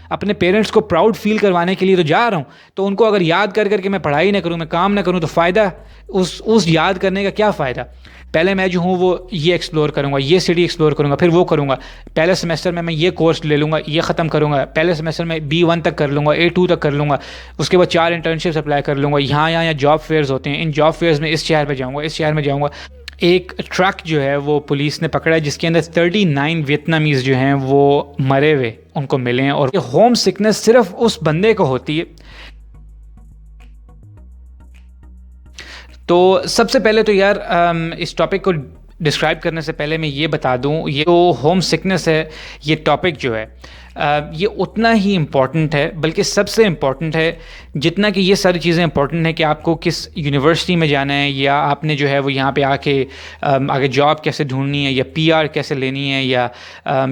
اپنے پیرنٹس کو proud feel کروانے کے لیے تو جا رہا ہوں. تو ان کو اگر یاد کر کر کے میں پڑھائی نہ کروں, میں کام نہ کروں, تو فائدہ اس یاد کرنے کا کیا فائدہ؟ پہلے میں جو ہوں وہ یہ ایکسپلور کروں گا, یہ سٹی ایکسپلور کروں گا, پھر وہ کروں گا. پہلے سیمسٹر میں یہ کورس لے لوں گا, یہ ختم کروں گا. پہلے سیمسٹر میں B1 تک کر لوں گا, A2 تک کر لوں گا. اس کے بعد 4 انٹرنشپس اپلائی کر لوں گا. یہاں جاب فیئرز ہوتے ہیں, ان جاب فیئرز میں اس شہر میں جاؤں گا, اس شہر میں جاؤں گا. ایک ٹرک جو ہے وہ پولیس نے پکڑا ہے جس کے اندر 39 ویتنامیز جو ہیں وہ مرے ہوئے ان کو ملے ہیں. اور ہوم سکنس صرف اس بندے کو ہوتی ہے. تو سب سے پہلے تو یار اس ٹاپک کو ڈسکرائب کرنے سے پہلے میں یہ بتا دوں, یہ جو ہوم سکنس ہے, یہ ٹاپک جو ہے یہ اتنا ہی امپورٹنٹ ہے, بلکہ سب سے امپورٹنٹ ہے جتنا کہ یہ ساری چیزیں امپورٹنٹ ہیں کہ آپ کو کس یونیورسٹی میں جانا ہے, یا آپ نے جو ہے وہ یہاں پہ آ کے آگے جاب کیسے ڈھونڈنی ہے, یا PR کیسے لینی ہے, یا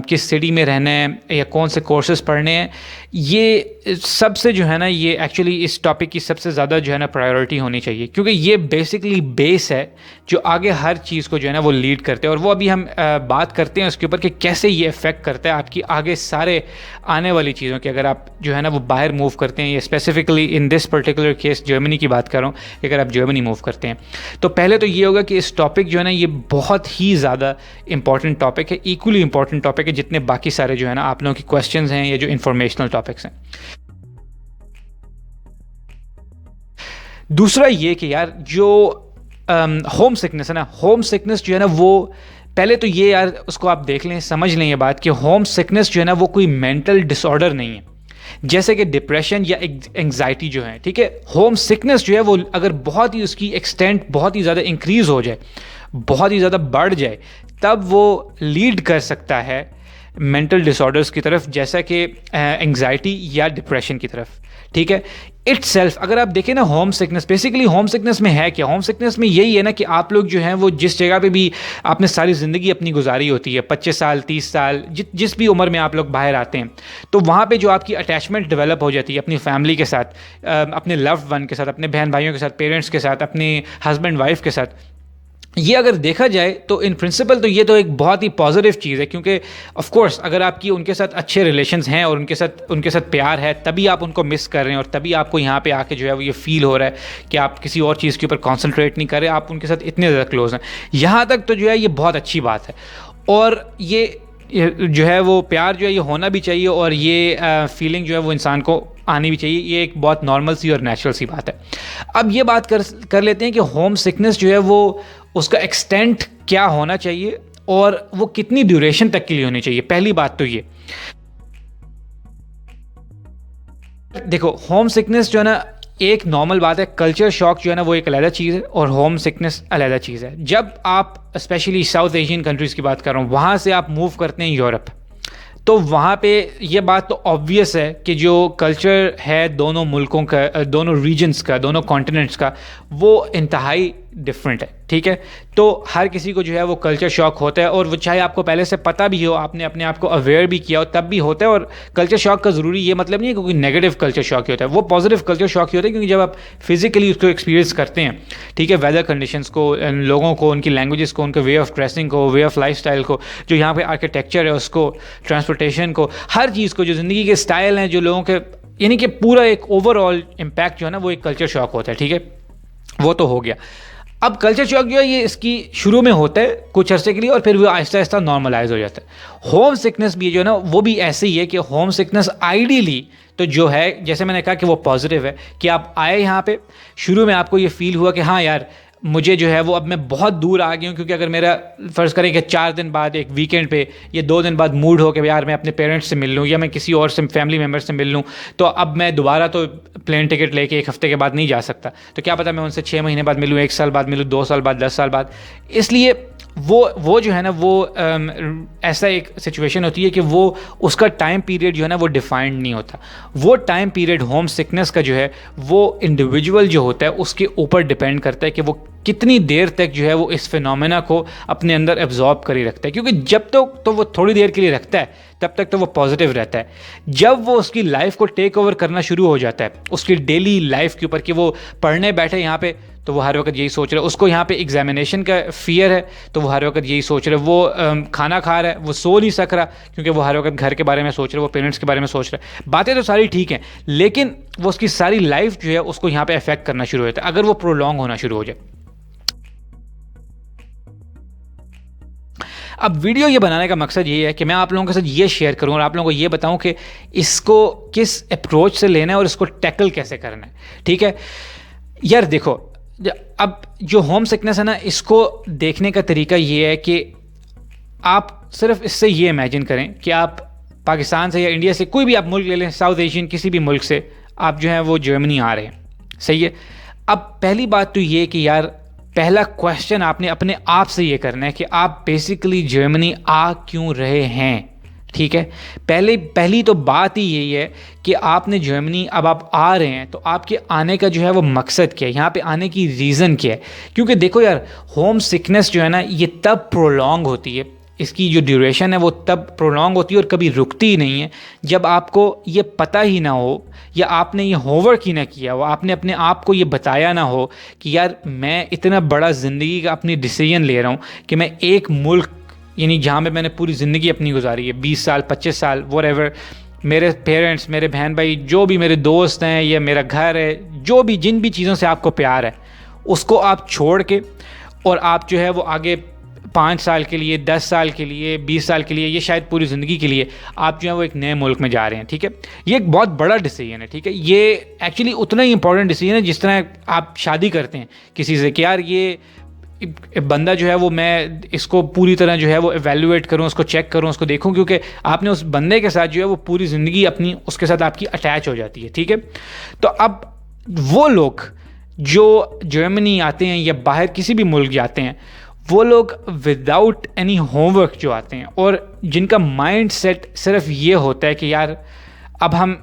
کس سٹی میں رہنا ہے, یا کون سے کورسز پڑھنے ہیں. یہ سب سے جو ہے نا, یہ ایکچولی اس ٹاپک کی سب سے زیادہ جو ہے نا پرائیورٹی ہونی چاہیے, کیونکہ یہ بیسکلی بیس ہے جو آگے ہر چیز کو جو ہے نا وہ لیڈ کرتے ہیں. اور وہ ابھی ہم بات کرتے ہیں اس کے اوپر کہ کیسے یہ افیکٹ کرتا ہے آپ کی آگے سارے آنے والی چیزوں کی. اگر آپ جو ہے نا وہ باہر موو کرتے ہیں, یا specifically in this particular case Germany کی بات کر رہا ہوں, اگر آپ جرمنی موو کرتے ہیں, تو پہلے تو یہ ہوگا کہ اس ٹاپک جو ہے نا یہ بہت ہی زیادہ امپورٹنٹ ٹاپک ہے, ایکولی امپورٹنٹ ٹاپک ہے جتنے باقی سارے جو ہے نا آپ لوگوں کی کویسچنز ہیں یا جو انفارمیشنل ٹاپکس ہیں. دوسرا یہ کہ یار جو ہوم سکنس ہے نا, ہوم سکنس جو ہے نا وہ پہلے تو یہ یار اس کو آپ دیکھ لیں, سمجھ لیں یہ بات کہ ہوم سکنس جو ہے نا وہ کوئی مینٹل ڈس آرڈر نہیں ہے جیسے کہ ڈپریشن یا انگزائٹی جو ہے. ٹھیک ہے, ہوم سکنس جو ہے وہ اگر بہت ہی اس کی ایکسٹینٹ بہت ہی زیادہ انکریز ہو جائے, بہت ہی زیادہ بڑھ جائے, تب وہ لیڈ کر سکتا ہے مینٹل ڈس آرڈرس کی طرف, جیسا کہ انگزائٹی یا ڈپریشن کی طرف. ٹھیک ہے, اٹ سیلف اگر آپ دیکھیں نا home sickness, basically home sickness میں ہے کیا؟ ہوم سکنس میں یہی ہے نا کہ آپ لوگ جو ہیں وہ جس جگہ پہ بھی آپ نے ساری زندگی اپنی گزاری ہوتی ہے, 25 سال 30 سال جس بھی عمر میں آپ لوگ باہر آتے ہیں, تو وہاں پہ جو آپ کی اٹیچمنٹ ڈیولپ ہو جاتی ہے اپنی فیملی کے ساتھ, اپنے لوڈ ون کے ساتھ, اپنے بہن بھائیوں کے ساتھ, پیرنٹس کے ساتھ, اپنے ہسبینڈ وائف کے ساتھ. یہ اگر دیکھا جائے تو ان پرنسپل تو یہ تو ایک بہت ہی پازیٹیو چیز ہے, کیونکہ آف کورس اگر آپ کی ان کے ساتھ اچھے ریلیشنز ہیں اور ان کے ساتھ پیار ہے, تبھی آپ ان کو مس کر رہے ہیں, اور تبھی آپ کو یہاں پہ آ کے جو ہے وہ یہ فیل ہو رہا ہے کہ آپ کسی اور چیز کے اوپر کانسنٹریٹ نہیں کر رہے, آپ ان کے ساتھ اتنے زیادہ کلوز ہیں. یہاں تک تو جو ہے یہ بہت اچھی بات ہے, اور یہ جو ہے وہ پیار جو ہے یہ ہونا بھی چاہیے, اور یہ فیلنگ جو ہے وہ انسان کو آنی بھی چاہیے. یہ ایک بہت نارمل سی اور نیچرل سی بات ہے. اب یہ بات کر لیتے ہیں کہ ہوم سکنس جو ہے وہ اس کا ایکسٹینٹ کیا ہونا چاہیے اور وہ کتنی ڈیوریشن تک کے لیے ہونی چاہیے. پہلی بات تو یہ دیکھو, ہوم سکنس جو ہے نا ایک نارمل بات ہے, کلچر شاک جو ہے نا وہ ایک علیحدہ چیز ہے, اور ہوم سکنس علیحدہ چیز ہے. جب آپ اسپیشلی ساؤتھ ایشین کنٹریز کی بات کر رہا ہوں, وہاں سے آپ موو کرتے ہیں یورپ, تو وہاں پہ یہ بات تو آبویس ہے کہ جو کلچر ہے دونوں ملکوں کا, دونوں ریجنس کا, دونوں کانٹیننٹس کا, وہ انتہائی ڈفرینٹ ہے. ٹھیک ہے, تو ہر کسی کو جو ہے وہ کلچر شاک ہوتا ہے, اور وہ چاہے آپ کو پہلے سے پتہ بھی ہو, آپ نے اپنے آپ کو اویئر بھی کیا ہو, تب بھی ہوتا ہے. اور کلچر شاک کا ضروری یہ مطلب نہیں ہے کہ کوئی نیگیٹو کلچر شاک ہی ہوتا ہے, وہ پازیٹیو کلچر شاک ہی ہوتا ہے, کیونکہ جب آپ فزیکلی اس کو ایکسپیرینس کرتے ہیں, ٹھیک ہے, ویدر کنڈیشنس کو, لوگوں کو, ان کی لینگویجز کو, ان کے وے آف ڈریسنگ کو, وے آف لائف اسٹائل کو, جو یہاں پہ آرکیٹیکچر ہے اس کو, ٹرانسپورٹیشن کو, ہر چیز کو, جو زندگی کے اسٹائل ہیں, جو لوگوں کے, یعنی کہ پورا ایک اوور آل امپیکٹ جو ہے نا وہ ایک کلچر شاک ہوتا ہے. ٹھیک ہے, وہ تو ہو گیا. اب کلچر شاک جو ہے یہ اس کی شروع میں ہوتا ہے کچھ عرصے کے لیے, اور پھر وہ آہستہ آہستہ نارملائز ہو جاتا ہے. ہوم سکنس بھی جو ہے نا وہ بھی ایسے ہی ہے کہ ہوم سکنس آئیڈیلی تو جو ہے, جیسے میں نے کہا کہ وہ پازیٹیو ہے, کہ آپ آئے یہاں پہ, شروع میں آپ کو یہ فیل ہوا کہ ہاں یار مجھے جو ہے وہ اب میں بہت دور آ گئی ہوں, کیونکہ اگر میرا فرض کریں کہ 4 دن بعد ایک ویکینڈ پہ یا 2 دن بعد موڈ ہو کہ یار میں اپنے پیرنٹس سے مل لوں, یا میں کسی اور سے فیملی ممبر سے مل لوں, تو اب میں دوبارہ تو پلین ٹکٹ لے کے 1 ہفتے کے بعد نہیں جا سکتا. تو کیا پتہ میں ان سے 6 مہینے بعد ملوں, 1 سال بعد ملوں, 2 سال بعد, 10 سال بعد. اس لیے وہ جو ہے نا وہ ایسا ایک سچویشن ہوتی ہے کہ وہ اس کا ٹائم پیریڈ جو ہے نا وہ ڈیفائنڈ نہیں ہوتا. وہ ٹائم پیریڈ ہوم سکنس کا جو ہے وہ انڈیویجول جو ہوتا ہے اس کے اوپر ڈپینڈ کرتا ہے کہ وہ کتنی دیر تک جو ہے وہ اس فینومینا کو اپنے اندر ایبزارب کر ہی رکھتا ہے, کیونکہ جب تک تو وہ تھوڑی دیر کے لیے رکھتا ہے تب تک تو وہ پازیٹیو رہتا ہے. جب وہ اس کی لائف کو ٹیک اوور کرنا شروع ہو جاتا ہے, اس کی ڈیلی لائف کے اوپر, کہ وہ پڑھنے بیٹھے یہاں پہ تو وہ ہر وقت یہی سوچ رہا ہے, اس کو یہاں پہ ایگزامینیشن کا فیئر ہے تو وہ ہر وقت یہی سوچ رہا ہے, وہ کھانا کھا رہا ہے, وہ سو نہیں سک رہا کیونکہ وہ ہر وقت گھر کے بارے میں سوچ رہا ہے, وہ پیرنٹس کے بارے میں سوچ رہا ہے. باتیں تو ساری ٹھیک ہیں, لیکن وہ اس کی ساری لائف جو ہے اس کو یہاں پہ افیکٹ کرنا شروع ہوتا ہے اگر وہ پرولونگ ہونا شروع ہو جائے. اب ویڈیو یہ بنانے کا مقصد یہ ہے کہ میں آپ لوگوں کے ساتھ یہ شیئر کروں اور آپ لوگوں کو یہ بتاؤں کہ اس کو کس اپروچ سے لینا ہے اور اس کو ٹیکل کیسے کرنا ہے. ٹھیک ہے یار, دیکھو اب جو ہوم سکنس ہے نا, اس کو دیکھنے کا طریقہ یہ ہے کہ آپ صرف اس سے یہ امیجن کریں کہ آپ پاکستان سے یا انڈیا سے کوئی بھی آپ ملک لے لیں, ساؤتھ ایشین کسی بھی ملک سے آپ جو ہیں وہ جرمنی آ رہے ہیں. صحیح ہے. اب پہلی بات تو یہ کہ یار پہلا کویشچن آپ نے اپنے آپ سے یہ کرنا ہے کہ آپ بیسیکلی جرمنی آ کیوں رہے ہیں. ٹھیک ہے, پہلی تو بات ہی یہی ہے کہ آپ نے جرمنی اب آپ آ رہے ہیں تو آپ کے آنے کا جو ہے وہ مقصد کیا ہے, یہاں پہ آنے کی ریزن کیا ہے. کیونکہ دیکھو یار, ہوم سکنس جو ہے نا یہ تب پرولونگ ہوتی ہے, اس کی جو ڈیوریشن ہے وہ تب پرولونگ ہوتی ہے اور کبھی رکتی ہی نہیں ہے جب آپ کو یہ پتہ ہی نہ ہو یا آپ نے یہ ہوم ورک ہی نہ کیا ہو, آپ نے اپنے آپ کو یہ بتایا نہ ہو کہ یار میں اتنا بڑا زندگی کا اپنی ڈیسیژن لے رہا ہوں کہ میں ایک ملک, یعنی جہاں پہ میں نے پوری زندگی اپنی گزاری ہے, 20 سال 25 سال وٹ ایور, میرے پیرنٹس, میرے بہن بھائی, جو بھی میرے دوست ہیں یا میرا گھر ہے, جو بھی جن بھی چیزوں سے آپ کو پیار ہے اس کو آپ چھوڑ کے اور آپ جو ہے وہ آگے 5 سال کے لیے, 10 سال کے لیے, 20 سال کے لیے, یہ شاید پوری زندگی کے لیے آپ جو ہے وہ ایک نئے ملک میں جا رہے ہیں. ٹھیک ہے, یہ ایک بہت بڑا ڈیسیژن ہے. ٹھیک ہے, یہ ایکچولی اتنا ہی امپورٹنٹ ڈیسیژن ہے جس طرح آپ شادی کرتے ہیں کسی سے کہ یار یہ بندہ جو ہے وہ میں اس کو پوری طرح جو ہے وہ ایویلویٹ کروں, اس کو چیک کروں, اس کو دیکھوں, کیونکہ آپ نے اس بندے کے ساتھ جو ہے وہ پوری زندگی اپنی اس کے ساتھ آپ کی اٹیچ ہو جاتی ہے. ٹھیک ہے, تو اب وہ لوگ جو جرمنی آتے ہیں یا باہر کسی بھی ملک جاتے ہیں, وہ لوگ وداؤٹ اینی ہوم ورک جو آتے ہیں اور جن کا مائنڈ سیٹ صرف یہ ہوتا ہے کہ یار اب ہم,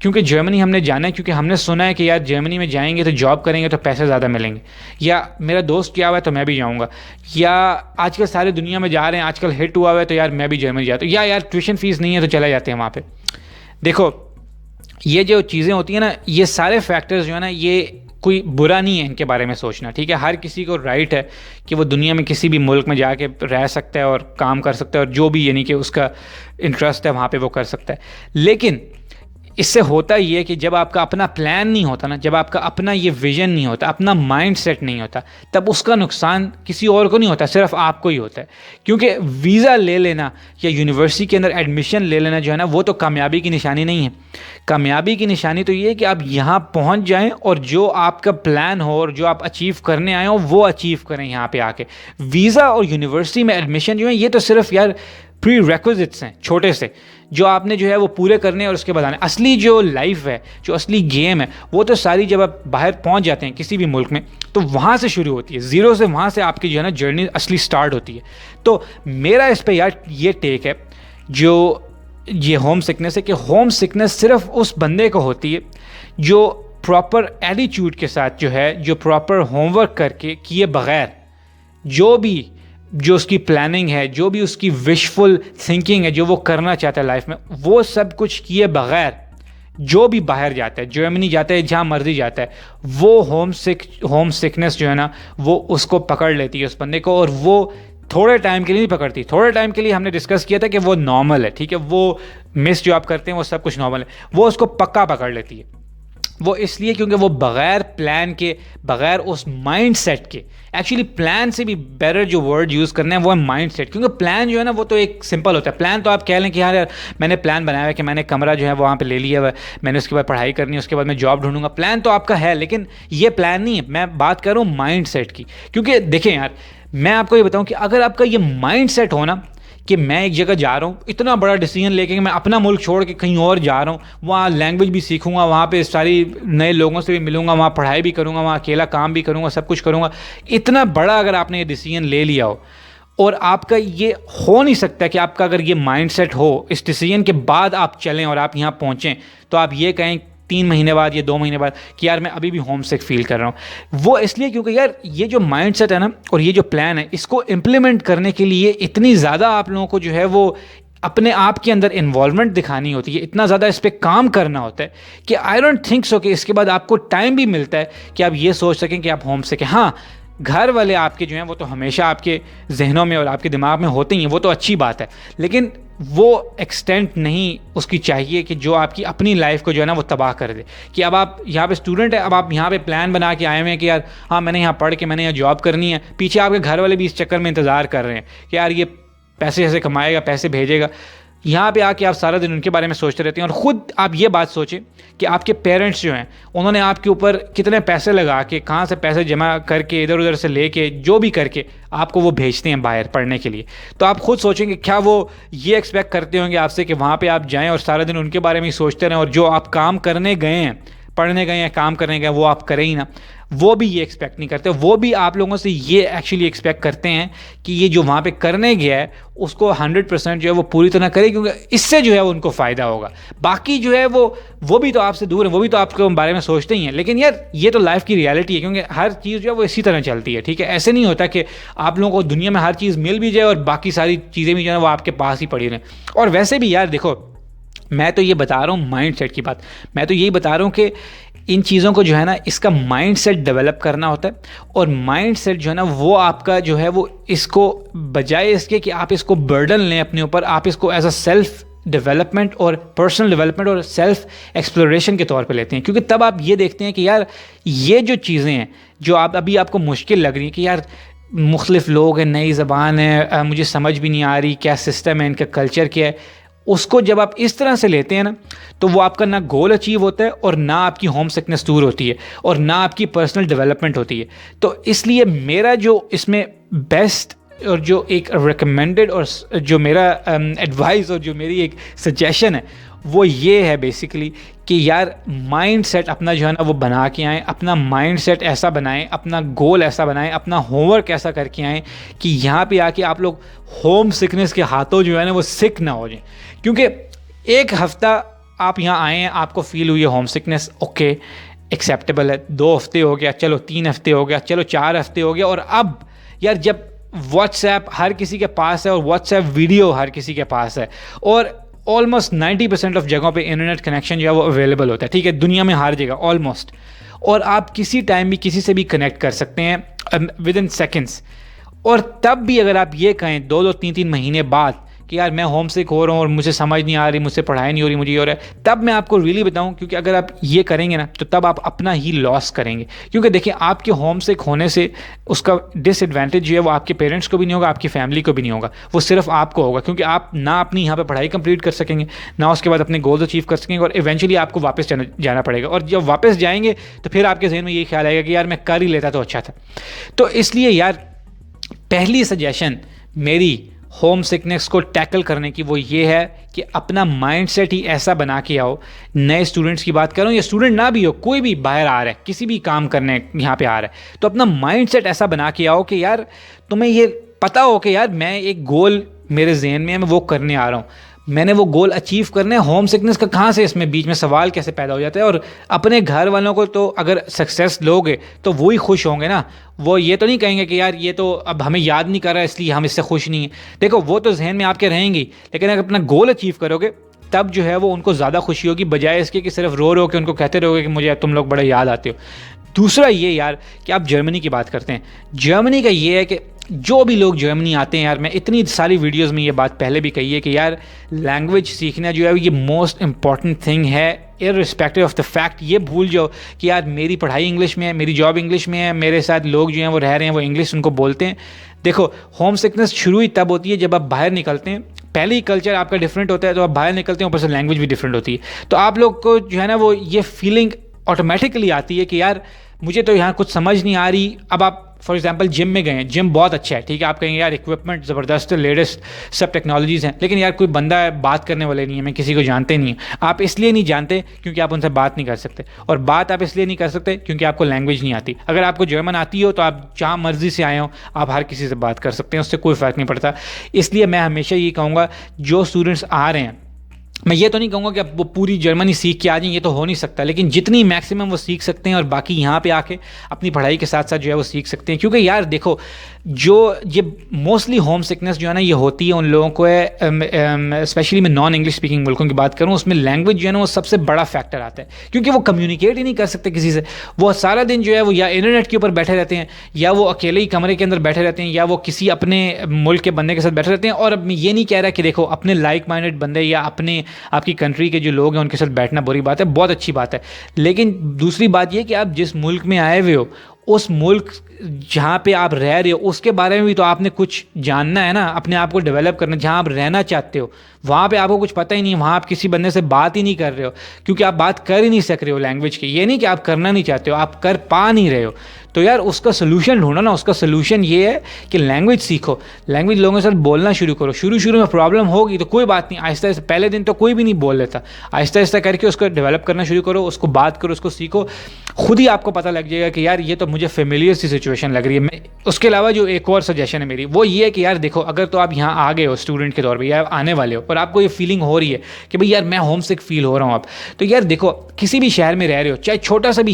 کیونکہ جرمنی ہم نے جانا ہے, کیونکہ ہم نے سنا ہے کہ یار جرمنی میں جائیں گے تو جاب کریں گے تو پیسے زیادہ ملیں گے, یا میرا دوست کیا ہوا ہے تو میں بھی جاؤں گا, یا آج کل سارے دنیا میں جا رہے ہیں, آج کل ہٹ ہوا ہوا ہے تو یار میں بھی جرمنی جاتا ہوں, یا یار ٹیوشن فیس نہیں ہے تو چلے جاتے ہیں وہاں پہ. دیکھو یہ جو چیزیں ہوتی ہیں نا, یہ سارے فیکٹرز جو ہے نا, یہ کوئی برا نہیں ہے ان کے بارے میں سوچنا. ٹھیک ہے, ہر کسی کو رائٹ ہے کہ وہ دنیا میں کسی بھی ملک میں جا کے رہ سکتا ہے اور کام کر سکتا ہے, اور جو بھی یعنی کہ اس کا انٹرسٹ ہے وہاں پہ وہ کر سکتا ہے. لیکن اس سے ہوتا یہ ہے کہ جب آپ کا اپنا پلان نہیں ہوتا نا, جب آپ کا اپنا یہ ویژن نہیں ہوتا, اپنا مائنڈ سیٹ نہیں ہوتا, تب اس کا نقصان کسی اور کو نہیں ہوتا, صرف آپ کو ہی ہوتا ہے. کیونکہ ویزا لے لینا یا یونیورسٹی کے اندر ایڈمیشن لے لینا جو ہے نا, وہ تو کامیابی کی نشانی نہیں ہے. کامیابی کی نشانی تو یہ ہے کہ آپ یہاں پہنچ جائیں اور جو آپ کا پلان ہو اور جو آپ اچیو کرنے آئے ہوں وہ اچیو کریں یہاں پہ آ کے. ویزا اور یونیورسٹی میں ایڈمیشن جو ہے یہ تو صرف یار پری ریکوزٹس ہیں چھوٹے سے, جو آپ نے جو ہے وہ پورے کرنے اور اس کے بعد آنے. اصلی جو لائف ہے, جو اصلی گیم ہے, وہ تو ساری جب آپ باہر پہنچ جاتے ہیں کسی بھی ملک میں تو وہاں سے شروع ہوتی ہے, زیرو سے, وہاں سے آپ کی جو ہے نا جرنی اصلی سٹارٹ ہوتی ہے. تو میرا اس پہ یار یہ ٹیک ہے جو یہ ہوم سکنس ہے, کہ ہوم سکنس صرف اس بندے کو ہوتی ہے جو پراپر ایٹیٹیوڈ کے ساتھ جو ہے, جو پراپر ہوم ورک کر کے کیے بغیر, جو اس کی پلاننگ ہے, جو بھی اس کی وشفل تھنکنگ ہے, جو وہ کرنا چاہتا ہے لائف میں, وہ سب کچھ کیے بغیر جو بھی باہر جاتا ہے, جرمنی جاتا ہے, جہاں مرضی جاتا ہے, وہ ہوم سکنس جو ہے نا وہ اس کو پکڑ لیتی ہے اس بندے کو. اور وہ تھوڑے ٹائم کے لیے نہیں پکڑتی, تھوڑے ٹائم کے لیے ہم نے ڈسکس کیا تھا کہ وہ نارمل ہے. ٹھیک ہے, وہ مس جو آپ کرتے ہیں وہ سب کچھ نارمل ہے, وہ اس کو پکا پکڑ لیتی ہے. وہ اس لیے کیونکہ وہ بغیر پلان کے, بغیر اس مائنڈ سیٹ کے, ایکچولی پلان سے بھی بیٹر جو ورڈ یوز کرنا ہے وہ ہے مائنڈ سیٹ. کیونکہ پلان جو ہے نا وہ تو ایک سمپل ہوتا ہے. پلان تو آپ کہہ لیں کہ یار میں نے پلان بنایا ہوا ہے کہ میں نے کمرہ جو ہے وہاں پہ لے لیا ہوا ہے, میں نے اس کے بعد پڑھائی کرنی ہے, اس کے بعد میں جاب ڈھونڈوں گا. پلان تو آپ کا ہے, لیکن یہ پلان نہیں ہے. میں بات کر رہا ہوں مائنڈ سیٹ کی. کیونکہ دیکھیں یار, میں آپ کو یہ بتاؤں کہ اگر آپ کا یہ مائنڈ سیٹ ہو نا کہ میں ایک جگہ جا رہا ہوں, اتنا بڑا ڈیسیژن لے کے کہ میں اپنا ملک چھوڑ کے کہیں اور جا رہا ہوں, وہاں لینگویج بھی سیکھوں گا, وہاں پہ ساری نئے لوگوں سے بھی ملوں گا, وہاں پڑھائی بھی کروں گا, وہاں اکیلا کام بھی کروں گا, سب کچھ کروں گا, اتنا بڑا اگر آپ نے یہ ڈیسیژن لے لیا ہو, اور آپ کا یہ ہو نہیں سکتا کہ آپ کا اگر یہ مائنڈ سیٹ ہو, اس ڈیسیژن کے بعد آپ چلیں اور آپ یہاں پہنچیں, تو آپ یہ کہیں 3 مہینے بعد یا 2 مہینے بعد کہ یار میں ابھی بھی ہوم سک فیل کر رہا ہوں. وہ اس لیے کیونکہ یار یہ جو مائنڈ سیٹ ہے نا اور یہ جو پلان ہے اس کو امپلیمنٹ کرنے کے لیے اتنی زیادہ آپ لوگوں کو جو ہے وہ اپنے آپ کے اندر انوالومنٹ دکھانی ہوتی ہے, اتنا زیادہ اس پہ کام کرنا ہوتا ہے کہ آئی ڈونٹ تھنک سو کہ اس کے بعد آپ کو ٹائم بھی ملتا ہے کہ آپ یہ سوچ سکیں کہ آپ ہوم سک ہیں. ہاں گھر والے آپ کے جو ہیں وہ تو ہمیشہ آپ کے ذہنوں میں اور آپ کے دماغ میں ہوتے ہی ہیں, وہ تو اچھی بات ہے, لیکن وہ ایکسٹینٹ نہیں اس کی چاہیے کہ جو آپ کی اپنی لائف کو جو ہے نا وہ تباہ کر دے. کہ اب آپ یہاں پہ اسٹوڈنٹ ہیں, اب آپ یہاں پہ پلان بنا کے آئے ہوئے ہیں کہ یار ہاں میں نے یہاں پڑھ کے میں نے یہاں جاب کرنی ہے, پیچھے آپ کے گھر والے بھی اس چکر میں انتظار کر رہے ہیں کہ یار یہ پیسے ایسے کمائے گا, پیسے بھیجے گا. یہاں پہ آ کے آپ سارا دن ان کے بارے میں سوچتے رہتے ہیں. اور خود آپ یہ بات سوچیں کہ آپ کے پیرنٹس جو ہیں انہوں نے آپ کے اوپر کتنے پیسے لگا کے, کہاں سے پیسے جمع کر کے, ادھر ادھر سے لے کے, جو بھی کر کے آپ کو وہ بھیجتے ہیں باہر پڑھنے کے لیے. تو آپ خود سوچیں کہ کیا وہ یہ ایکسپیکٹ کرتے ہوں گے آپ سے کہ وہاں پہ آپ جائیں اور سارا دن ان کے بارے میں ہی سوچتے رہیں, اور جو آپ کام کرنے گئے ہیں, پڑھنے گئے ہیں, کام کرنے گئے وہ آپ کریں ہی نا. وہ بھی یہ ایکسپیکٹ نہیں کرتے, وہ بھی آپ لوگوں سے یہ ایکچولی ایکسپیکٹ کرتے ہیں کہ یہ جو وہاں پہ کرنے گیا ہے اس کو 100% جو ہے وہ پوری طرح کرے, کیونکہ اس سے جو ہے وہ ان کو فائدہ ہوگا. باقی جو ہے وہ بھی تو آپ سے دور ہیں, وہ بھی تو آپ کے بارے میں سوچتے ہی ہیں. لیکن یار یہ تو لائف کی ریالٹی ہے, کیونکہ ہر چیز جو ہے وہ اسی طرح چلتی ہے, ٹھیک ہے. ایسے نہیں ہوتا کہ آپ لوگوں کو دنیا میں ہر چیز مل بھی جائے اور باقی ساری چیزیں بھی جو ہے وہ آپ کے پاس ہی پڑی رہیں. اور ویسے بھی یار دیکھو, میں تو یہ بتا رہا ہوں مائنڈ سیٹ کی بات, میں تو یہی بتا رہا ہوں کہ ان چیزوں کو جو ہے نا اس کا مائنڈ سیٹ ڈیولپ کرنا ہوتا ہے. اور مائنڈ سیٹ جو ہے نا وہ آپ کا جو ہے وہ اس کو بجائے اس کے کہ آپ اس کو برڈن لیں اپنے اوپر, آپ اس کو ایز اے سیلف ڈیولپمنٹ اور پرسنل ڈیولپمنٹ اور سیلف ایکسپلوریشن کے طور پہ لیتے ہیں. کیونکہ تب آپ یہ دیکھتے ہیں کہ یار یہ جو چیزیں ہیں جو آپ کو مشکل لگ رہی ہیں کہ یار مختلف لوگ ہیں, نئی زبان ہے, مجھے سمجھ بھی نہیں آ رہی کیا سسٹم ہے, ان کا کلچر کیا ہے, اس کو جب آپ اس طرح سے لیتے ہیں نا تو وہ آپ کا نہ گول اچیو ہوتا ہے اور نہ آپ کی ہوم سکنس دور ہوتی ہے اور نہ آپ کی پرسنل ڈیولپمنٹ ہوتی ہے. تو اس لیے میرا جو اس میں بیسٹ اور جو ایک ریکمینڈڈ اور جو میرا ایڈوائز اور جو میری ایک سجیشن ہے وہ یہ ہے بیسیکلی کہ یار مائنڈ سیٹ اپنا جو ہے نا وہ بنا کے آئیں, اپنا مائنڈ سیٹ ایسا بنائیں, اپنا گول ایسا بنائیں, اپنا ہوم ورک ایسا کر کے آئیں کہ یہاں پہ آ کے آپ لوگ ہوم سکنس کے ہاتھوں جو ہے نا وہ سک نہ ہو جائیں. کیونکہ ایک ہفتہ آپ یہاں آئے ہیں, آپ کو فیل ہوئی ہے ہوم سکنس, اوکے ایکسیپٹیبل ہے, 2 ہفتے ہو گیا, چلو 3 ہفتے ہو گیا, چلو 4 ہفتے ہو گیا, اور اب یار جب واٹس ایپ ہر کسی کے پاس ہے اور واٹس ایپ ویڈیو ہر کسی کے پاس ہے اور آلموسٹ 90% آف جگہوں پہ انٹرنیٹ کنیکشن جو ہے وہ اویلیبل ہوتا ہے, ٹھیک ہے, دنیا میں ہر جگہ آلموسٹ, اور آپ کسی ٹائم بھی کسی سے بھی کنیکٹ کر سکتے ہیں ود ان سیکنڈس. اور تب بھی اگر آپ یہ کہیں 2-2 3-3 مہینے بعد کہ یار میں ہوم سک ہو رہا ہوں اور مجھے سمجھ نہیں آ رہی, مجھ سے پڑھائی نہیں ہو رہی, مجھے یہ ہو رہا ہے, تب میں آپ کو ریئلی بتاؤں, کیونکہ اگر آپ یہ کریں گے نا تو تب آپ اپنا ہی لاس کریں گے. کیونکہ دیکھیں آپ کے ہوم سک ہونے سے اس کا ڈس ایڈوانٹیج جو ہے وہ آپ کے پیرنٹس کو بھی نہیں ہوگا, آپ کی فیملی کو بھی نہیں ہوگا, وہ صرف آپ کو ہوگا. کیونکہ آپ نہ اپنی یہاں پہ پڑھائی کمپلیٹ کر سکیں گے, نہ اس کے بعد اپنے گولز اچیو کر سکیں گے, اور ایونچولی آپ کو واپس جانا پڑے گا. اور جب واپس جائیں گے تو پھر آپ کے ذہن میں یہ خیال آئے گا کہ یار میں کر ہی لیتا تو اچھا تھا. تو اس لیے یار پہلی سجیشن میری ہوم سکنس کو ٹیکل کرنے کی وہ یہ ہے کہ اپنا مائنڈ سیٹ ہی ایسا بنا کے آؤ. نئے اسٹوڈنٹس کی بات کروں یا اسٹوڈنٹ نہ بھی ہو, کوئی بھی باہر آ رہا ہے, کسی بھی کام کرنے یہاں پہ آ رہا ہے, تو اپنا مائنڈ سیٹ ایسا بنا کے آؤ کہ یار تمہیں یہ پتہ ہو کہ یار میں ایک گول میرے ذہن میں ہے, میں وہ کرنے آ رہا ہوں, میں نے وہ گول اچیو کرنا ہے. ہوم سکنس کا کہاں سے اس میں بیچ میں سوال کیسے پیدا ہو جاتا ہے. اور اپنے گھر والوں کو تو اگر سکسیس لوگے تو وہی خوش ہوں گے نا, وہ یہ تو نہیں کہیں گے کہ یار یہ تو اب ہمیں یاد نہیں کر رہا اس لیے ہم اس سے خوش نہیں ہیں. دیکھو وہ تو ذہن میں آپ کے رہیں گی, لیکن اگر اپنا گول اچیو کرو گے تب جو ہے وہ ان کو زیادہ خوشی ہوگی, بجائے اس کے کہ صرف رو کے ان کو کہتے رہو گے کہ مجھے تم لوگ بڑے یاد آتے ہو. دوسرا یہ یار کہ آپ جرمنی کی بات کرتے ہیں, جرمنی کا یہ ہے کہ جو بھی لوگ جرمنی آتے ہیں, یار میں اتنی ساری ویڈیوز میں یہ بات پہلے بھی کہی ہے کہ یار لینگویج سیکھنا جو ہے یہ موسٹ امپورٹنٹ تھنگ ہے, ارسپیکٹو آف دا فیکٹ. یہ بھول جاؤ کہ یار میری پڑھائی انگلش میں ہے, میری جاب انگلش میں ہے, میرے ساتھ لوگ جو ہیں وہ رہ رہے ہیں وہ انگلش ان کو بولتے ہیں. دیکھو ہوم سکنس شروع ہی تب ہوتی ہے جب آپ باہر نکلتے ہیں. پہلے ہی کلچر آپ کا ڈفرینٹ ہوتا ہے, تو آپ باہر نکلتے ہیں, اوپر سے لینگویج بھی ڈفرینٹ ہوتی ہے, تو آپ لوگ کو جو ہے نا وہ یہ فیلنگ آٹومیٹکلی آتی ہے کہ یار مجھے تو یہاں کچھ سمجھ نہیں آ رہی. اب آپ فار ایگزامپل جم میں گئے ہیں, جم بہت اچھا ہے, ٹھیک ہے, آپ کہیں گے یار اکوپمنٹ زبردست, لیٹسٹ سب ٹیکنالوجیز ہیں, لیکن یار کوئی بندہ ہے بات کرنے والے نہیں ہے, میں کسی کو جانتے نہیں ہیں. آپ اس لیے نہیں جانتے کیونکہ آپ ان سے بات نہیں کر سکتے, اور بات آپ اس لیے نہیں کر سکتے کیونکہ آپ کو لینگویج نہیں آتی. اگر آپ کو جرمن آتی ہو تو آپ جہاں مرضی سے آئے ہوں آپ ہر کسی سے بات کر سکتے ہیں, اس سے کوئی فرق نہیں پڑتا. اس لیے میں ہمیشہ یہ کہوں گا جو اسٹوڈنٹس آ رہے ہیں میں یہ تو نہیں کہوں گا کہ اب وہ پوری جرمنی سیکھ کے آ جائیں، یہ تو ہو نہیں سکتا، لیکن جتنی میکسیمم وہ سیکھ سکتے ہیں اور باقی یہاں پہ آ کے اپنی پڑھائی کے ساتھ ساتھ جو ہے وہ سیکھ سکتے ہیں. کیونکہ یار دیکھو جو یہ موسٹلی ہوم سکنس جو ہے نا یہ ہوتی ہے ان لوگوں کو ہے، اسپیشلی میں نان انگلش اسپیکنگ ملکوں کی بات کروں، اس میں لینگویج جو ہے نا وہ سب سے بڑا فیکٹر آتا ہے، کیونکہ وہ کمیونیکیٹ ہی نہیں کر سکتے کسی سے. وہ سارا دن جو ہے وہ یا انٹرنیٹ کے اوپر بیٹھے رہتے ہیں، یا وہ اکیلے ہی کمرے کے اندر بیٹھے رہتے ہیں، یا وہ کسی اپنے ملک کے بندے کے ساتھ بیٹھے رہتے ہیں. اور اب میں یہ نہیں کہہ رہا کہ دیکھو اپنے لائک مائنڈڈ بندے یا اپنے آپ کی کنٹری کے جو لوگ ہیں ان کے ساتھ بیٹھنا بری بات ہے، بہت اچھی بات ہے. لیکن دوسری بات یہ کہ آپ جس ملک میں آئے ہوئے ہو، اس ملک جہاں پہ آپ رہ رہے ہو اس کے بارے میں بھی تو آپ نے کچھ جاننا ہے نا، اپنے آپ کو ڈیولپ کرنا. جہاں آپ رہنا چاہتے ہو وہاں پہ آپ کو کچھ پتہ ہی نہیں، وہاں آپ کسی بندے سے بات ہی نہیں کر رہے ہو، کیونکہ آپ بات کر ہی نہیں سک رہے ہو لینگویج کی. یہ نہیں کہ آپ کرنا نہیں چاہتے ہو، آپ کر پا نہیں رہے ہو. تو یار اس کا سلوشن ڈھونڈو نا. اس کا سلوشن یہ ہے کہ لینگویج سیکھو، لینگویج لوگوں کے ساتھ بولنا شروع کرو. شروع میں پرابلم ہوگی تو کوئی بات نہیں، آہستہ آہستہ، پہلے دن تو کوئی بھی نہیں بول لیتا، آہستہ آہستہ کر کے اس کو ڈیولپ کرنا شروع کرو، اس کو بات کرو، اس کو سیکھو. خود ہی آپ کو پتہ لگ جائے گا کہ یار یہ تو مجھے فیملیئر سی سچویشن لگ رہی ہے. اس کے علاوہ جو ایک اور سجیشن ہے میری وہ یہ ہے کہ یار دیکھو اگر تو آپ یہاں آ گئے ہو اسٹوڈنٹ کے طور پہ یا آنے والے ہو اور آپ کو یہ فیلنگ ہو رہی ہے کہ بھئی یار میں ہوم سک فیل ہو رہا ہوں اب، تو یار دیکھو کسی بھی شہر میں رہ رہے ہو، چاہے چھوٹا سا بھی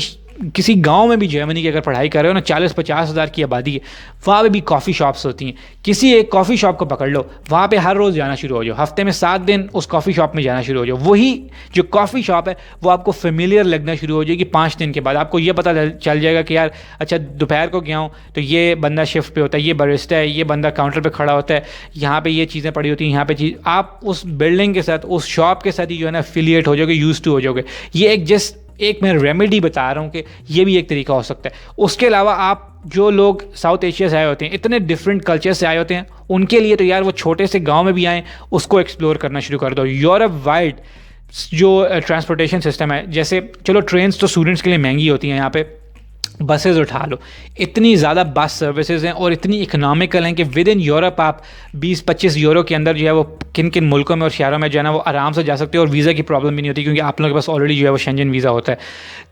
کسی گاؤں میں بھی جرمنی کی اگر پڑھائی کر رہے ہو نا، 40-50 ہزار کی آبادی ہے، وہاں پہ بھی کافی شاپس ہوتی ہیں. کسی ایک کافی شاپ کو پکڑ لو، وہاں پہ ہر روز جانا شروع ہو جاؤ، ہفتے میں 7 دن اس کافی شاپ میں جانا شروع ہو جاؤ. وہی جو کافی شاپ ہے وہ آپ کو فیملیئر لگنا شروع ہو جائے گی. 5 دن کے بعد آپ کو یہ پتہ چل جائے گا کہ یار اچھا دوپہر کو گیا ہوں تو یہ بندہ شفٹ پہ ہوتا ہے، یہ بریسٹا ہے، یہ بندہ کاؤنٹر پہ کھڑا ہوتا ہے، یہاں پہ یہ چیزیں پڑی ہوتی ہیں، یہاں پہ چیز. آپ اس بلڈنگ کے ساتھ، اس شاپ کے ساتھ ہی جو ہے نا افیلیٹ ہو جاؤ گے، یوز ٹو ہو جاؤ گے. یہ ایک میں ریمیڈی بتا رہا ہوں کہ یہ بھی ایک طریقہ ہو سکتا ہے. اس کے علاوہ آپ جو لوگ ساؤتھ ایشیا سے آئے ہوتے ہیں، اتنے ڈفرینٹ کلچر سے آئے ہوتے ہیں، ان کے لیے تو یار وہ چھوٹے سے گاؤں میں بھی آئیں، اس کو ایکسپلور کرنا شروع کر دو. یورپ وائڈ جو ٹرانسپورٹیشن سسٹم ہے، جیسے چلو ٹرینس تو اسٹوڈنٹس کے لیے مہنگی ہوتی ہیں، یہاں پہ بسز اٹھا لو، اتنی زیادہ بس سروسز ہیں اور اتنی اکنامیکل ہیں کہ ود ان یورپ آپ 20-25 یورو کے اندر جو ہے وہ کن کن ملکوں میں اور شہروں میں جو ہے نا وہ آرام سے جا سکتے ہو، اور ویزا کی پرابلم بھی نہیں ہوتی کیونکہ آپ لوگوں کے پاس آلریڈی جو ہے وہ شنجن ویزا ہوتا ہے.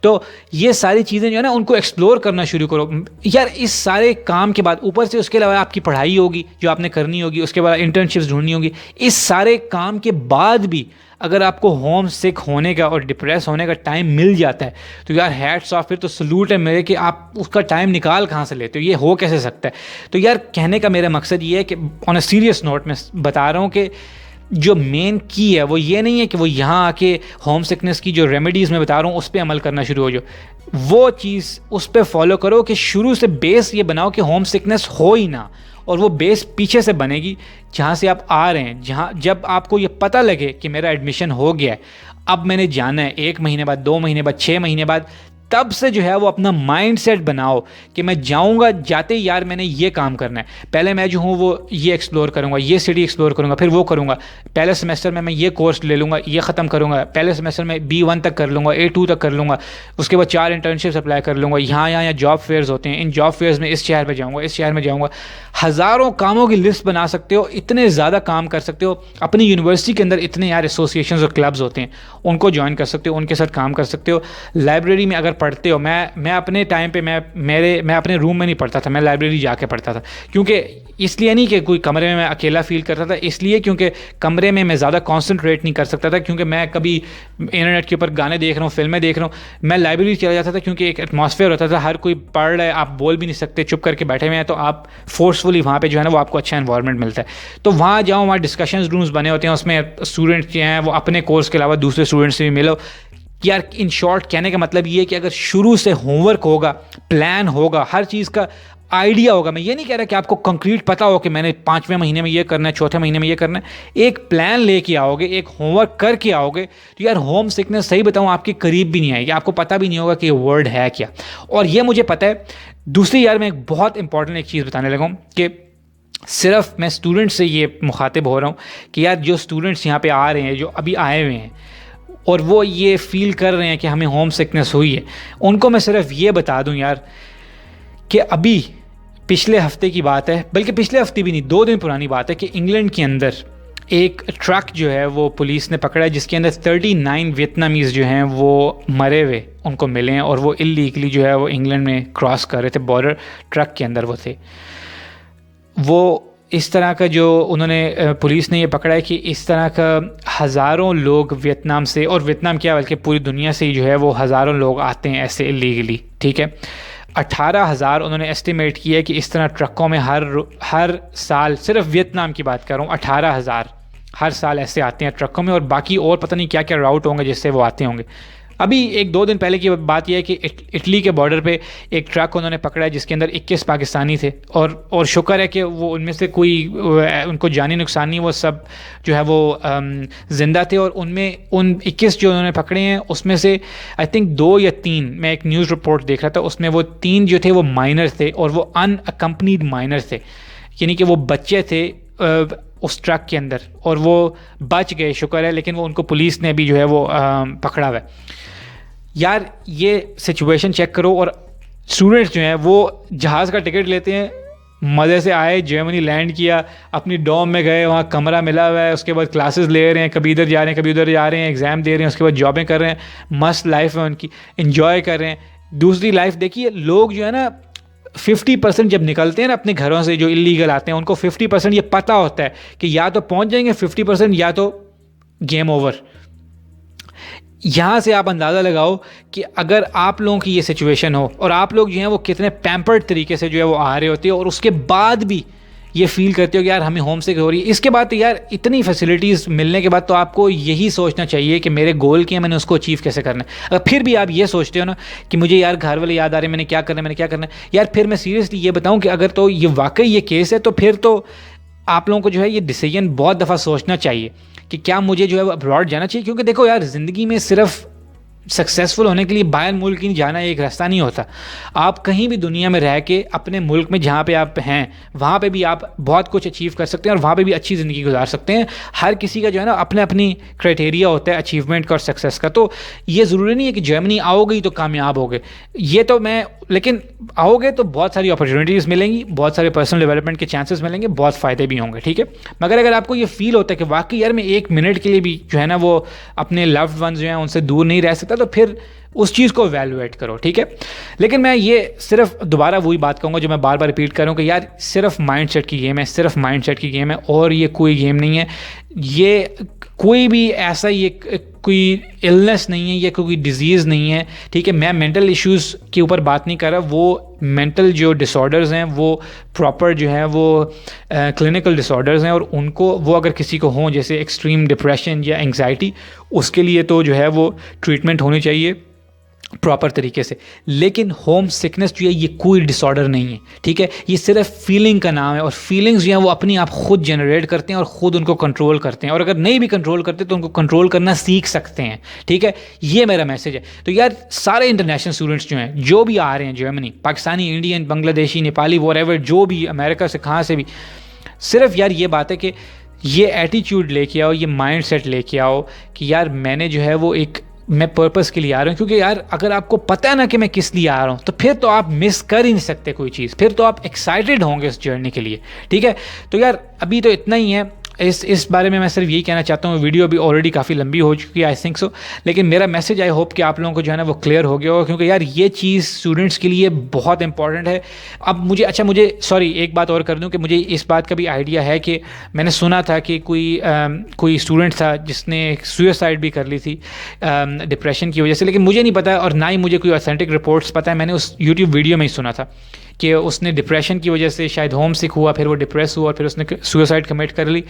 تو یہ ساری چیزیں جو ہے نا ان کو ایکسپلور کرنا شروع کرو یار. اس سارے کام کے بعد اوپر سے اس کے علاوہ آپ کی پڑھائی ہوگی جو آپ نے کرنی ہوگی، اس کے بعد انٹرنشپس ڈھونڈنی ہوگی. اس سارے کام کے بعد بھی اگر آپ کو ہوم سک ہونے کا اور ڈپریس ہونے کا ٹائم مل جاتا ہے تو یار ہیٹس آف، پھر تو سلوٹ ہے میرے کہ آپ اس کا ٹائم نکال کہاں سے لیتے ہو، یہ ہو کیسے سکتا ہے. تو یار کہنے کا میرا مقصد یہ ہے کہ آن اے سیریس نوٹ میں بتا رہا ہوں کہ جو مین کی ہے وہ یہ نہیں ہے کہ وہ یہاں آ کے ہوم سکنس کی جو ریمیڈیز میں بتا رہا ہوں اس پہ عمل کرنا شروع ہو جاؤ. وہ چیز اس پہ فالو کرو کہ شروع سے بیس یہ بناؤ کہ ہوم سکنس ہو ہی نہ، اور وہ بیس پیچھے سے بنے گی جہاں سے آپ آ رہے ہیں. جب آپ کو یہ پتہ لگے کہ میرا ایڈمیشن ہو گیا ہے، اب میں نے جانا ہے 1 مہینے بعد، 2 مہینے بعد، 6 مہینے بعد، تب سے جو ہے وہ اپنا مائنڈ سیٹ بناؤ کہ میں جاؤں گا، جاتے ہی یار میں نے یہ کام کرنا ہے. پہلے میں جو ہوں وہ یہ ایکسپلور کروں گا، یہ سٹی ایکسپلور کروں گا، پھر وہ کروں گا. پہلے سیمسٹر میں یہ کورس لے لوں گا، یہ ختم کروں گا. پہلے سیمسٹر میں B1 تک کر لوں گا، A2 تک کر لوں گا. اس کے بعد 4 انٹرنشپس اپلائی کر لوں گا. یہاں جاب فیئرز ہوتے ہیں، ان جاب فیئرز میں اس شہر پہ جاؤں گا، اس شہر میں جاؤں گا. ہزاروں کاموں کی لسٹ بنا سکتے ہو، اتنے زیادہ کام کر سکتے ہو. اپنی یونیورسٹی کے اندر اتنے یار ایسوسیشنز اور کلبز ہوتے ہیں، ان کو جوائن کر سکتے ہو، ان کے ساتھ کام کر سکتے ہو. لائبریری میں اگر پڑھتے ہو، میں اپنے ٹائم پہ میں اپنے روم میں نہیں پڑھتا تھا، میں لائبریری جا کے پڑھتا تھا. کیونکہ اس لیے نہیں کہ کوئی کمرے میں اکیلا فیل کرتا تھا، اس لیے کیونکہ کمرے میں زیادہ کانسنٹریٹ نہیں کر سکتا تھا، کیونکہ میں کبھی انٹرنیٹ کے اوپر گانے دیکھ رہا ہوں، فلمیں دیکھ رہا ہوں. میں لائبریری چلا جاتا تھا کیونکہ ایک ایٹماسفیئر ہوتا تھا، ہر کوئی پڑھ رہا ہے، آپ بول بھی نہیں سکتے، چپ کر کے بیٹھے ہوئے ہیں، تو آپ فورسفلی وہاں پہ جو ہے نا وہ آپ کو اچھا انوائرمنٹ ملتا ہے. تو وہاں جاؤ، وہاں ڈسکشنز رومز بنے ہوتے ہیں، اس میں اسٹوڈنٹس جو ہیں وہ اپنے کورس کے علاوہ دوسرے اسٹوڈنٹس سے بھی ملو. یار ان شارٹ کہنے کا مطلب یہ ہے کہ اگر شروع سے ہوم ورک ہوگا، پلان ہوگا، ہر چیز کا آئیڈیا ہوگا. میں یہ نہیں کہہ رہا کہ آپ کو کنکریٹ پتہ ہو کہ میں نے 5ویں مہینے میں یہ کرنا ہے، 4تھے مہینے میں یہ کرنا ہے. ایک پلان لے کے آؤ گے، ایک ہوم ورک کر کے آؤ گے، تو یار ہوم سکنس صحیح بتاؤں آپ کے قریب بھی نہیں آئے گی، آپ کو پتہ بھی نہیں ہوگا کہ یہ ورڈ ہے کیا. اور یہ مجھے پتہ ہے. دوسری یار میں ایک بہت امپورٹنٹ ایک چیز بتانے لگا ہوں کہ صرف میں اسٹوڈنٹ سے یہ مخاطب ہو رہا ہوں کہ یار جو اسٹوڈنٹس یہاں پہ آ رہے ہیں، جو ابھی آئے ہوئے ہیں اور وہ یہ فیل کر رہے ہیں کہ ہمیں ہوم سکنس ہوئی ہے، ان کو میں صرف یہ بتا دوں یار کہ ابھی پچھلے ہفتے کی بات ہے، بلکہ پچھلے ہفتے بھی نہیں، 2 دن پرانی بات ہے، کہ انگلینڈ کے اندر ایک ٹرک جو ہے وہ پولیس نے پکڑا ہے جس کے اندر 39 ویتنامیز جو ہیں وہ مرے ہوئے ان کو ملے ہیں، اور وہ اللیگلی جو ہے وہ انگلینڈ میں کراس کر رہے تھے، بارڈر ٹرک کے اندر وہ تھے. وہ اس طرح کا جو انہوں نے پولیس نے یہ پکڑا ہے کہ اس طرح کا ہزاروں لوگ ویتنام سے، اور ویتنام کیا بلکہ پوری دنیا سے ہی جو ہے وہ ہزاروں لوگ آتے ہیں ایسے اللیگلی، ٹھیک ہے. 18,000 انہوں نے ایسٹیمیٹ کیا ہے کہ اس طرح ٹرکوں میں ہر سال، صرف ویتنام کی بات کر رہا ہوں، 18,000 ہر سال ایسے آتے ہیں ٹرکوں میں، اور باقی اور پتہ نہیں کیا کیا راؤٹ ہوں گے جس سے وہ آتے ہوں گے. ابھی 1-2 دن پہلے کی بات یہ ہے کہ اٹلی کے بارڈر پہ ایک ٹرک انہوں نے پکڑا ہے جس کے اندر 21 پاکستانی تھے، اور شکر ہے کہ وہ ان میں سے کوئی ان کو جانی نقصان نہیں، وہ سب جو ہے وہ زندہ تھے. اور ان 21 جو انہوں نے پکڑے ہیں اس میں سے آئی تھنک 2 یا 3، میں ایک نیوز رپورٹ دیکھ رہا تھا، اس میں وہ 3 جو تھے وہ مائنر تھے، اور وہ ان اکمپنیڈ مائنر تھے، یعنی کہ وہ بچے تھے اس ٹرک کے اندر، اور وہ بچ گئے، شکر ہے. لیکن وہ ان کو پولیس نے بھی جو ہے وہ پکڑا ہوا ہے. یار یہ سچویشن چیک کرو. اور اسٹوڈنٹس جو ہیں وہ جہاز کا ٹکٹ لیتے ہیں، مزے سے آئے، جرمنی لینڈ کیا، اپنی ڈوم میں گئے، وہاں کمرہ ملا ہوا ہے، اس کے بعد کلاسز لے رہے ہیں، کبھی ادھر جا رہے ہیں کبھی ادھر جا رہے ہیں، ایگزام دے رہے ہیں، اس کے بعد جابیں کر رہے ہیں، مست لائف ہے ان کی، انجوائے کر رہے ہیں. دوسری لائف دیکھیے، لوگ جو ہے نا 50% جب نکلتے ہیں نا اپنے گھروں سے، جو اللیگل آتے ہیں، ان کو 50% یہ پتہ ہوتا ہے کہ یا تو پہنچ جائیں گے 50%، یا تو گیم اوور. یہاں سے آپ اندازہ لگاؤ کہ اگر آپ لوگوں کی یہ سچویشن ہو، اور آپ لوگ جو ہیں وہ کتنے پیمپرڈ طریقے سے جو ہے وہ آ رہے ہوتے ہیں، اور اس کے بعد بھی یہ فیل کرتے ہو کہ یار ہمیں ہوم سک ہو رہی ہے. اس کے بعد تو یار اتنی فیسلٹیز ملنے کے بعد تو آپ کو یہی سوچنا چاہیے کہ میرے گول کیا ہے، میں نے اس کو اچیو کیسے کرنا ہے. اگر پھر بھی آپ یہ سوچتے ہو نا کہ مجھے یار گھر والے یاد آ رہے ہیں، میں نے کیا کرنا ہے، یار پھر میں سیریسلی یہ بتاؤں کہ اگر تو یہ واقعی یہ کیس ہے، تو پھر تو آپ لوگوں کو جو ہے یہ ڈیسیجن بہت دفعہ سوچنا چاہیے کہ کیا مجھے جو ہے وہ ابراڈ جانا چاہیے. کیونکہ دیکھو یار، زندگی میں صرف سکسیزفل ہونے کے لیے باہر ملک ہی جانا ایک راستہ نہیں ہوتا. آپ کہیں بھی دنیا میں رہ کے اپنے ملک میں جہاں پہ آپ ہیں وہاں پہ بھی آپ بہت کچھ اچیو کر سکتے ہیں، اور وہاں پہ بھی اچھی زندگی گزار سکتے ہیں. ہر کسی کا جو ہے نا اپنی کرائٹیریا ہوتا ہے اچیومنٹ کا اور سکسیس کا. تو یہ ضروری نہیں ہے کہ جرمنی آؤ گئی تو کامیاب ہو گئے، یہ تو لیکن آؤ گے تو بہت ساری اپرچونیٹیز ملیں گی، بہت سارے پرسنل ڈیولپمنٹ کے چانسز ملیں گے، بہت فائدے بھی ہوں گے، ٹھیک ہے. مگر اگر آپ کو یہ فیل ہوتا ہے کہ واقعی یار میں 1 منٹ کے لیے بھی جو ہے نا وہ اپنے لوڈ ونز جو ہیں ان سے دور نہیں رہ سکتا، تو پھر اس چیز کو ایویلویٹ کرو، ٹھیک ہے. لیکن میں یہ صرف دوبارہ وہی بات کہوں گا جو میں بار بار ریپیٹ کر رہا ہوں کہ یار صرف مائنڈ سیٹ کی گیم ہے، صرف مائنڈ سیٹ کی گیم ہے، اور یہ کوئی گیم نہیں ہے. یہ کوئی بھی ایسا یہ کوئی النس نہیں ہے، یہ کوئی ڈیزیز نہیں ہے، ٹھیک ہے. میں مینٹل ایشوز کے اوپر بات نہیں کر رہا، وہ مینٹل جو ڈس آرڈرز ہیں وہ پراپر جو ہے وہ کلینکل ڈس آرڈرز ہیں، اور ان کو وہ اگر کسی کو ہوں جیسے ایکسٹریم ڈپریشن یا انگزائٹی، اس کے لیے تو جو ہے وہ ٹریٹمنٹ ہونی چاہیے پراپر طریقے سے. لیکن ہوم سکنس جو ہے یہ کوئی ڈس آرڈر نہیں ہے، ٹھیک ہے. یہ صرف فیلنگ کا نام ہے، اور فیلنگز جو ہیں وہ اپنی آپ خود جنریٹ کرتے ہیں اور خود ان کو کنٹرول کرتے ہیں، اور اگر نہیں بھی کنٹرول کرتے تو ان کو کنٹرول کرنا سیکھ سکتے ہیں، ٹھیک ہے. یہ میرا میسج ہے. تو یار سارے انٹرنیشنل اسٹوڈنٹس جو ہیں، جو بھی آ رہے ہیں جرمنی، پاکستانی، انڈین، بنگلہ دیشی، نیپالی، وٹ ایور، جو بھی امریکہ سے کہاں سے بھی، صرف یار یہ بات ہے کہ یہ ایٹیچیوڈ لے کے آؤ، یہ مائنڈ سیٹ لے کے آؤ کہ یار میں نے جو ہے وہ میں پرپس کے لیے آ رہا ہوں. کیونکہ یار اگر آپ کو پتہ ہے نا کہ میں کس لیے آ رہا ہوں، تو پھر تو آپ مس کر ہی نہیں سکتے کوئی چیز، پھر تو آپ ایکسائٹیڈ ہوں گے اس جرنی کے لیے، ٹھیک ہے. تو یار ابھی تو اتنا ہی ہے اس بارے میں صرف یہی کہنا چاہتا ہوں. ویڈیو بھی آلریڈی کافی لمبی ہو چکی ہے، آئی تھنک سو. لیکن میرا میسج آئی ہوپ کہ آپ لوگوں کو جو ہے نا وہ کلیئر ہو گیا ہوگا، کیونکہ یار یہ چیز اسٹوڈنٹس کے لیے بہت امپورٹنٹ ہے. اب مجھے سوری ایک بات اور کر دوں کہ مجھے اس بات کا بھی آئیڈیا ہے کہ میں نے سنا تھا کہ کوئی اسٹوڈنٹ تھا جس نے سوئسائڈ بھی کر لی تھی ڈپریشن کی وجہ سے. لیکن مجھے نہیں پتا، اور نہ ہی مجھے کوئی اوتھینٹک رپورٹس پتہ ہے. میں نے اس یوٹیوب ویڈیو میں ہی سنا تھا کہ اس نے ڈپریشن کی وجہ سے شاید ہوم سک ہوا، پھر وہ ڈپریس ہوا، پھر اس نے سوئسائڈ کمٹ کر لی.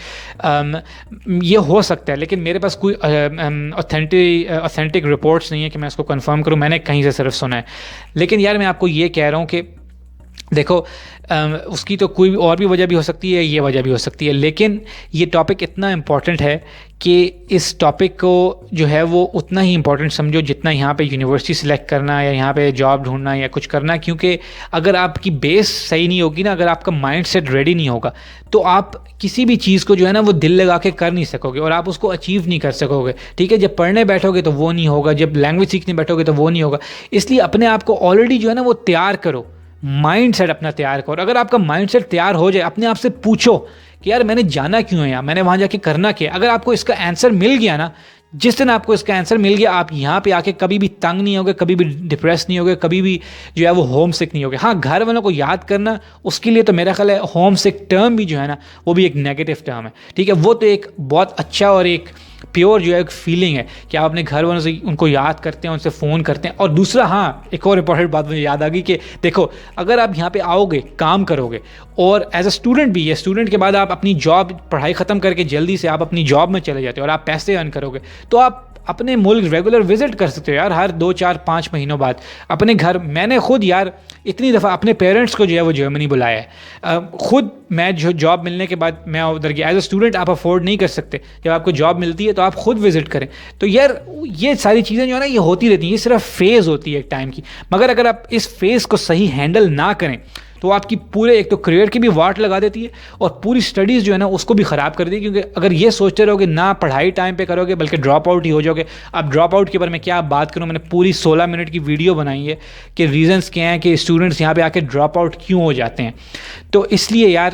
یہ ہو سکتا ہے، لیکن میرے پاس کوئی اوتھینٹک رپورٹس نہیں ہے کہ میں اس کو کنفرم کروں. میں نے کہیں سے صرف سنا ہے. لیکن یار میں آپ کو یہ کہہ رہا ہوں کہ دیکھو اس کی تو کوئی اور بھی وجہ بھی ہو سکتی ہے، یہ وجہ بھی ہو سکتی ہے. لیکن یہ ٹاپک اتنا امپورٹنٹ ہے کہ اس ٹاپک کو جو ہے وہ اتنا ہی امپورٹنٹ سمجھو جتنا یہاں پہ یونیورسٹی سلیکٹ کرنا یا یہاں پہ جاب ڈھونڈنا یا کچھ کرنا. کیونکہ اگر آپ کی بیس صحیح نہیں ہوگی نا، اگر آپ کا مائنڈ سیٹ ریڈی نہیں ہوگا، تو آپ کسی بھی چیز کو جو ہے نا وہ دل لگا کے کر نہیں سکو گے، اور آپ اس کو اچیو نہیں کر سکو گے، ٹھیک ہے. جب پڑھنے بیٹھو گے تو وہ نہیں ہوگا، جب لینگویج سیکھنے بیٹھو گے تو وہ نہیں ہوگا. اس لیے اپنے آپ کو آلریڈی جو ہے نا وہ تیار کرو، مائنڈ سیٹ اپنا تیار کرو. اگر آپ کا مائنڈ سیٹ تیار ہو جائے، اپنے آپ سے پوچھو کہ یار میں نے جانا کیوں ہے، میں نے وہاں جا کے کرنا کیا. اگر آپ کو اس کا آنسر مل گیا نا، جس دن آپ کو اس کا آنسر مل گیا آپ یہاں پہ آ کے کبھی بھی تنگ نہیں ہوگے, کبھی بھی ڈپریس نہیں ہوگے, کبھی بھی جو ہے وہ ہوم سک نہیں ہوگے. ہاں گھر والوں کو یاد کرنا اس کے لیے تو میرا خیال ہے ہوم سک ٹرم بھی جو ہے نا وہ بھی ایک نیگیٹو ٹرم ہے, ٹھیک ہے. وہ تو ایک بہت اچھا اور ایک پیور جو ہے ایک فیلنگ ہے کہ آپ اپنے گھر والوں سے ان کو یاد کرتے ہیں, ان سے فون کرتے ہیں. اور دوسرا ہاں ایک اور امپورٹنٹ بات مجھے یاد آ گئی کہ دیکھو اگر آپ یہاں پہ آؤ گے کام کرو گے اور ایز اے اسٹوڈنٹ بھی, یہ اسٹوڈنٹ کے بعد آپ اپنی جاب پڑھائی ختم کر کے جلدی سے آپ اپنی جاب میں چلے جاتے ہو اور آپ پیسے ارن کرو گے تو آپ اپنے ملک ریگولر وزٹ کر سکتے ہو یار, ہر 2 4 5 مہینوں بعد اپنے گھر. میں نے خود یار اتنی دفعہ اپنے پیرنٹس کو جو ہے وہ جرمنی بلایا ہے. خود میں جو جاب ملنے کے بعد میں ادھر گیا ایز اے اسٹوڈنٹ, آپ افورڈ نہیں کر سکتے, جب آپ کو جاب ملتی ہے تو آپ خود وزٹ کریں. تو یار یہ ساری چیزیں جو ہے نا یہ ہوتی رہتی ہیں, یہ صرف فیز ہوتی ہے ایک ٹائم کی. مگر اگر آپ اس فیز کو صحیح ہینڈل نہ کریں تو آپ کی پورے ایک تو کریئر کی بھی واٹ لگا دیتی ہے اور پوری اسٹڈیز جو ہے نا اس کو بھی خراب کر دی. کیونکہ اگر یہ سوچتے رہو گے نہ پڑھائی ٹائم پہ کرو گے بلکہ ڈراپ آؤٹ ہی ہو جاؤ گے. اب ڈراپ آؤٹ کے اوپر میں کیا بات کروں, میں نے پوری 16 منٹ کی ویڈیو بنائی ہے کہ ریزنس کیا ہیں کہ اسٹوڈنٹس یہاں پہ آ کے ڈراپ آؤٹ کیوں ہو جاتے ہیں. تو اس لیے یار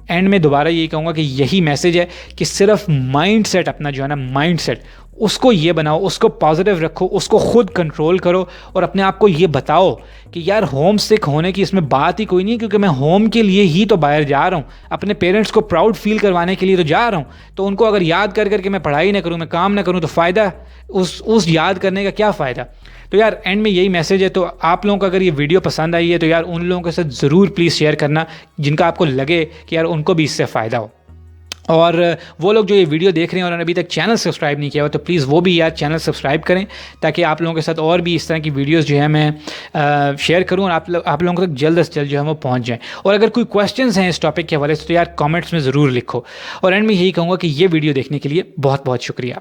اینڈ میں دوبارہ یہی کہوں گا کہ یہی میسج ہے کہ صرف مائنڈ سیٹ اپنا جو ہے نا مائنڈ سیٹ اس کو یہ بناؤ, اس کو پازیٹیو رکھو, اس کو خود کنٹرول کرو اور اپنے آپ کو یہ بتاؤ کہ یار ہوم سک ہونے کی اس میں بات ہی کوئی نہیں, کیونکہ میں ہوم کے لیے ہی تو باہر جا رہا ہوں, اپنے پیرنٹس کو پراؤڈ فیل کروانے کے لیے تو جا رہا ہوں. تو ان کو اگر یاد کر کے میں پڑھائی نہ کروں, میں کام نہ کروں تو فائدہ اس یاد کرنے کا کیا فائدہ. تو یار اینڈ میں یہی میسج ہے. تو آپ لوگوں کو اگر یہ ویڈیو پسند آئی ہے تو یار ان لوگوں کے ساتھ ضرور پلیز شیئر کرنا جن کا آپ کو لگے کہ یار ان کو بھی اس سے فائدہ ہو. اور وہ لوگ جو یہ ویڈیو دیکھ رہے ہیں اور انہوں نے ابھی تک چینل سبسکرائب نہیں کیا ہو تو پلیز وہ بھی یار چینل سبسکرائب کریں تاکہ آپ لوگوں کے ساتھ اور بھی اس طرح کی ویڈیوز جو ہے میں شیئر کروں اور آپ لوگوں تک جلد از جلد جو ہے وہ پہنچ جائیں. اور اگر کوئی کویسچنز ہیں اس ٹاپک کے حوالے سے تو یار کامنٹس میں ضرور لکھو. اور اینڈ میں یہی کہوں گا کہ یہ ویڈیو دیکھنے کے لیے بہت بہت شکریہ.